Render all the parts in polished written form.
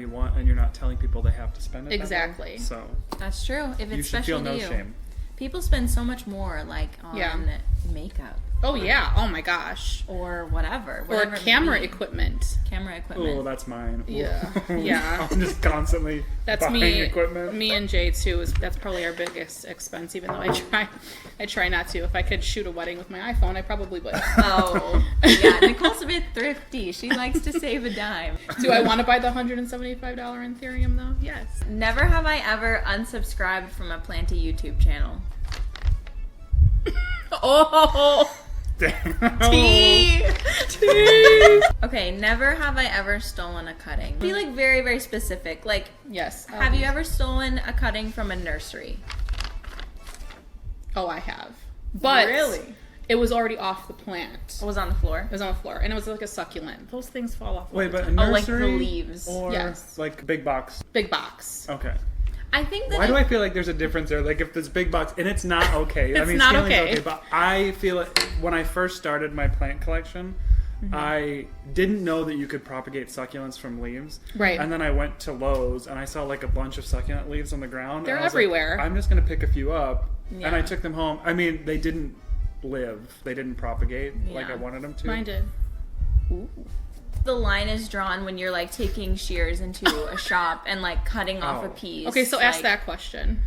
you want, and you're not telling people they have to spend it Exactly. That way. So that's true. If it's you should special feel no to you. shame. People spend so much more, like, on makeup. Oh, yeah. Oh, my gosh. Or whatever Or it may camera be. Equipment. Camera equipment. Oh, that's mine. Yeah. Yeah. I'm just constantly That's buying me. equipment. Me and Jay too. That's probably our biggest expense. Even though I try not to. If I could shoot a wedding with my iPhone, I probably would. Oh, yeah. Nicole's a bit thrifty. She likes to save a dime. Do I want to buy the $175 Ethereum though? Yes. Never have I ever unsubscribed from a Planty YouTube channel. Oh. Tea. Tea. Okay, never have I ever stolen a cutting. Be like very, very specific. Like, Yes. have you ever stolen a cutting from a nursery? Oh, I have. But Really? it was already off the plant. It was on the floor. It was on the floor, and it was like a succulent. Those things fall off. all Wait, the but time. Oh, like the nursery leaves. or Yes. like big box? Big box. Okay. I think that Why do I feel like there's a difference there? Like if there's big box, and it's not okay. I It's mean, not stealing's okay. But I feel like when I first started my plant collection, I didn't know that you could propagate succulents from leaves. Right. And then I went to Lowe's and I saw like a bunch of succulent leaves on the ground. They're and I was like, everywhere. I'm just gonna pick a few up, Yeah. and I took them home. I mean, they didn't live. They didn't propagate like Yeah. I wanted them to. Mine did. the line is drawn when you're like taking shears into a shop and like cutting off a Oh. piece. Okay, so ask like, that question.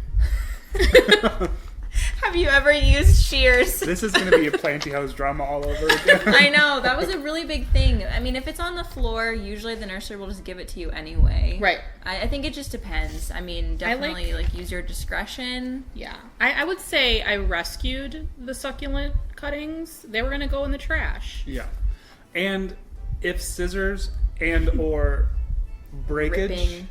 Have you ever used shears? This is gonna be a Planty House drama all over again. I know, that was a really big thing. I mean, if it's on the floor, usually the nursery will just give it to you anyway. Right. I think it just depends. I mean, definitely like use your discretion. Yeah. I would say I rescued the succulent cuttings. They were going to go in the trash. Yeah. And if scissors and or breakage Ripping.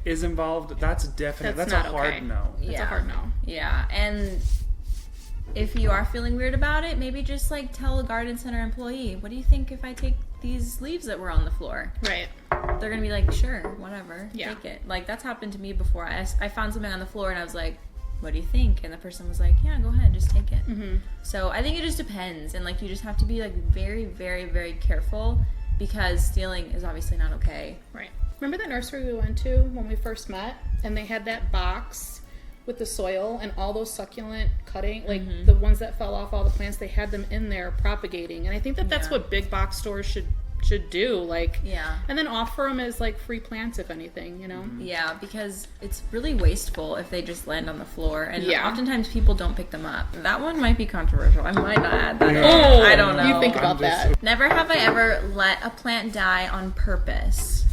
is involved, that's definitely That's that's a not hard okay. no. That's a hard no. Yeah, and if you are feeling weird about it, maybe just like tell a garden center employee, what do you think if I take these leaves that were on the floor? Right. They're gonna be like, sure, whatever, Yeah. take it. Like that's happened to me before. I found something on the floor and I was like, what do you think? And the person was like, yeah, go ahead, just take it. Mm-hmm. So I think it just depends, and like you just have to be like very, very, very careful because stealing is obviously not okay. Right. Remember that nursery we went to when we first met? And they had that box with the soil and all those succulent cutting, like the ones that fell off all the plants, they had them in there propagating. And I think that that's Yeah. what big box stores should do. Like, Yeah. and then offer them as like free plants, if anything, you know? Yeah, because it's really wasteful if they just land on the floor, and Yeah. oftentimes people don't pick them up. That one might be controversial. I might not add that in. Oh, I don't know. You think about I'm just- that. Never have I ever let a plant die on purpose.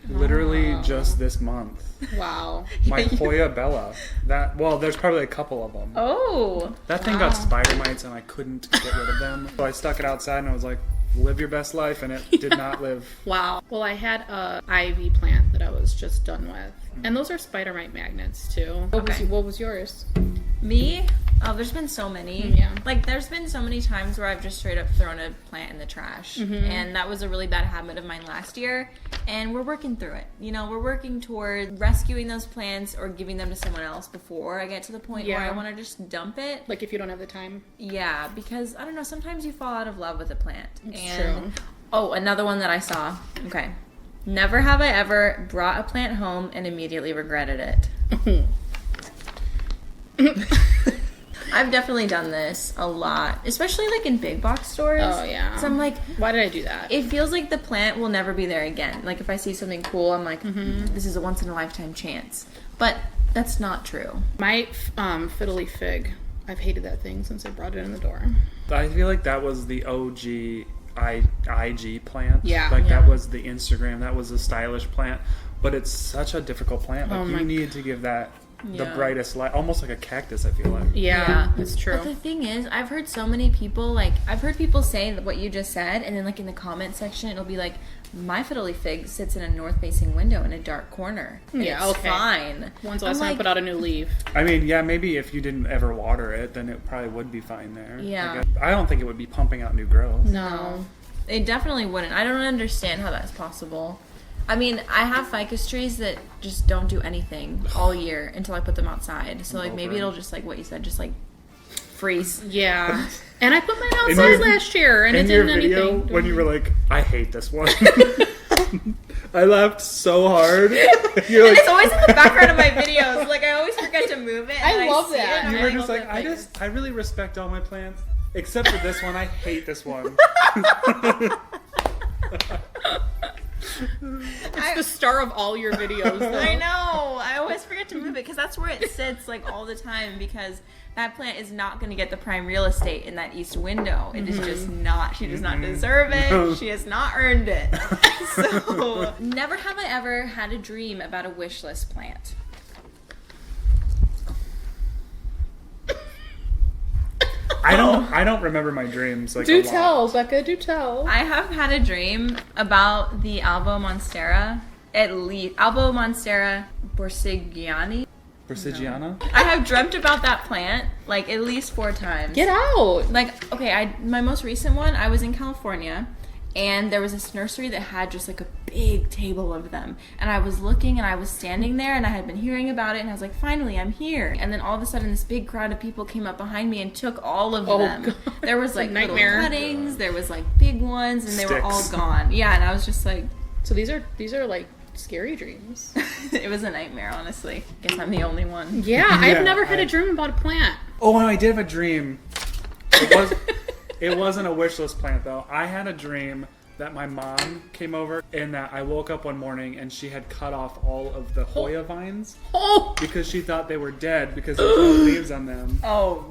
Literally just this month. Wow. My Yeah, you- Hoya Bella. There's probably a couple of them. Oh. That thing got spider mites and I couldn't get rid of them. So I stuck it outside and I was like, live your best life, and it did not live. Wow. Well, I had a ivy plant that I was just done with. And those are spider mite magnets too. Okay. What was yours? Me? Oh, there's been so many. Yeah. Like, there's been so many times where I've just straight up thrown a plant in the trash. And that was a really bad habit of mine last year. And we're working through it. You know, we're working toward rescuing those plants or giving them to someone else before I get to the point where Yeah. I want to just dump it. Like if you don't have the time. Yeah, because, I don't know, sometimes you fall out of love with a plant. It's true. Oh, another one that I saw. Okay. Never have I ever brought a plant home and immediately regretted it. I've definitely done this a lot, especially like in big box stores. Oh, yeah. So I'm like, Why did I do that? it feels like the plant will never be there again. Like if I see something cool, I'm like, this is a once in a lifetime chance. But that's not true. My fiddly fig. I've hated that thing since I brought it in the door. I feel like that was the OG IG plant. Yeah. Like Yeah. that was the Instagram. That was a stylish plant. But it's such a difficult plant. Like Oh you my need to give that the Yeah. brightest light. Almost like a cactus, I feel like. Yeah, it's true. But the thing is, I've heard so many people, like, I've heard people say what you just said, and then, like, in the comment section, it'll be like, my fiddly fig sits in a north-facing window in a dark corner. Yeah, It's okay. fine. When's the I'm last time I like, put out a new leaf? I mean, yeah, maybe if you didn't ever water it, then it probably would be fine there. Yeah. I don't think it would be pumping out new growth. No. It definitely wouldn't. I don't understand how that's possible. I mean, I have ficus trees that just don't do anything all year until I put them outside. So, like, maybe over. it'll just, like, what you said, just, like, freeze. Yeah. And I put mine In outside your- last year and it In your didn't video, anything. when you were like, I hate this one. I laughed so hard. You're And like, it's always in the background of my videos. Like I always forget to move it. And I love see it, that. and you I'm were just oh, like, I really respect all my plants, except for this one. I hate this one. It's the star of all your videos, though. I know. I always forget to move it because that's where it sits like all the time because that plant is not going to get the prime real estate in that east window. It is just not. She does not deserve it. No. She has not earned it. So, never have I ever had a dream about a wish list plant. I don't remember my dreams. Like, Do a lot. tell, Becca, do tell. I have had a dream about the Albo Monstera, at least Albo Monstera borsigiani. Brasigiana? I have dreamt about that plant like at least 4 times. Get out. Like, okay, my most recent one, I was in California, and there was this nursery that had just like a big table of them. And I was looking, and I was standing there, and I had been hearing about it, and I was like, finally, I'm here. And then all of a sudden, this big crowd of people came up behind me and took all of them. God. There was like little nightmare. cuttings, there was like big ones, and they were all Sticks. gone. Yeah, and I was just like, So these are like scary dreams. it was a nightmare, honestly. Guess I'm the only one. Yeah, Yeah, I've never had a dream about a plant. Oh, no, I did have a dream. It wasn't a wish list plant, though. I had a dream that my mom came over and that I woke up one morning and she had cut off all of the Hoya vines Oh, because she thought they were dead because there was no leaves on them. Oh,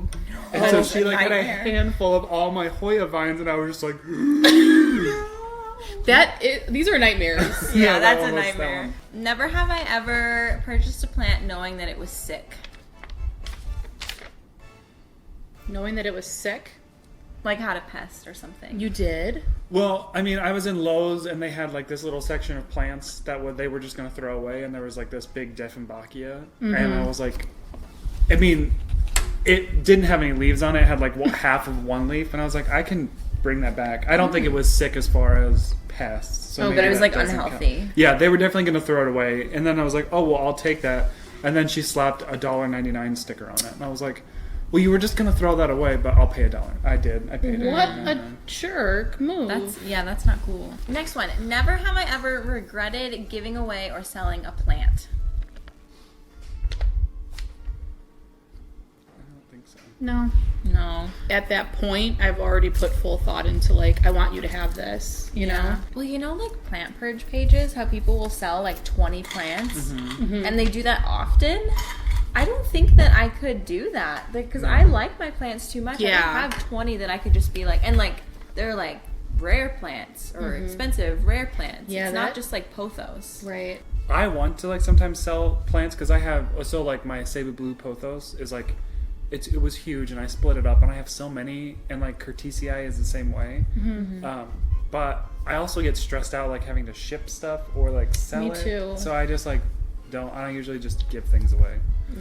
And that so is she a like had a nightmare. handful of all my Hoya vines and I was just like, these are nightmares. Yeah, Yeah, that's that a one was that nightmare. one. Never have I ever purchased a plant knowing that it was sick. Knowing that it was sick. Like had a pest or something. You did? well, I mean, I was in Lowe's and they had like this little section of plants that they were just going to throw away and there was like this big Dieffenbachia and I was like, I mean, it didn't have any leaves on it. It had like half of one leaf and I was like, I can bring that back. I don't think it was sick as far as pests. So Oh, maybe but it was that like doesn't count. unhealthy. Yeah, they were definitely going to throw it away. And then I was like, oh, well, I'll take that. And then she slapped a $1.99 sticker on it. And I was like, well, you were just going to throw that away, but I'll pay $1. I did. I paid What $1.99. a jerk move. That's not cool. Next one. Never have I ever regretted giving away or selling a plant. I don't think so. No. No. At that point, I've already put full thought into like, I want you to have this, you know? Well, you know, like plant purge pages, how people will sell like 20 plants, and they do that often. I don't think that I could do that because I like my plants too much. I Yeah. don't have 20 that I could just be like, and like they're like rare plants or expensive rare plants. Yeah, it's that- not just like pothos. Right. I want to like sometimes sell plants because I have like my Cebu Blue Pothos is like it was huge and I split it up and I have so many and like Curtisii is the same way. But I also get stressed out like having to ship stuff or like sell Me it. too. So I just like I don't usually just give things away.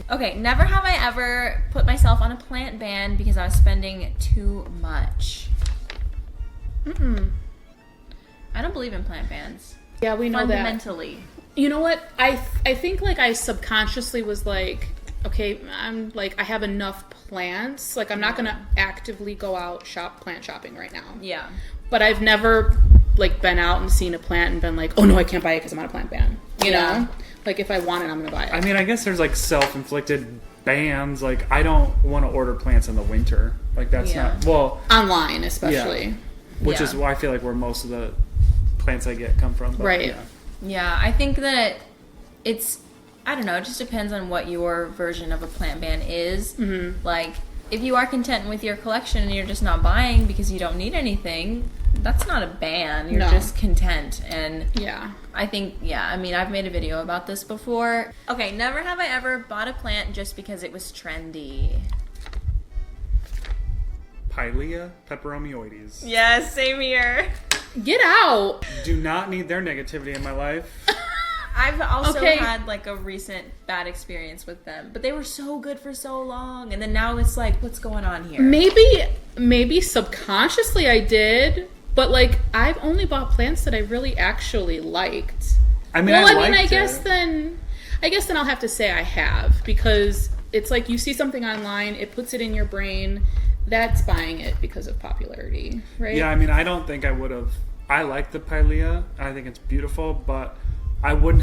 Okay, never have I ever put myself on a plant ban because I was spending too much. I don't believe in plant bans. Yeah, we know that. Fundamentally. You know what? I think like I subconsciously was like, okay, I'm like I have enough plants. Like I'm not gonna actively go out plant shopping right now. Yeah. But I've never like been out and seen a plant and been like, oh no, I can't buy it because I'm on a plant ban. You Yeah. know? Like if I want it, I'm gonna buy it. I mean, I guess there's like self-inflicted bans. Like I don't want to order plants in the winter. Like that's Yeah. not well, Online, especially. which Yeah. is why I feel like where most of the plants I get come from. But, Right. Yeah. Yeah, I think that it's, I don't know, it just depends on what your version of a plant ban is. Mm-hmm. Like, if you are content with your collection and you're just not buying because you don't need anything, that's not a ban. You're No. just content. And Yeah. I think, yeah, I mean, I've made a video about this before. Okay, never have I ever bought a plant just because it was trendy. Pilea peperomioides. Yes, same here. Get out. Do not need their negativity in my life. I've also Okay. had like a recent bad experience with them, but they were so good for so long, and then now it's like, what's going on here? Maybe subconsciously I did, but like I've only bought plants that I really actually liked. I mean, Well, I mean, liked I guess it. then I'll have to say I have because it's like you see something online, it puts it in your brain. That's buying it because of popularity, right? Yeah, I mean, I don't think I would have. I like the pilea. I think it's beautiful, but I wouldn't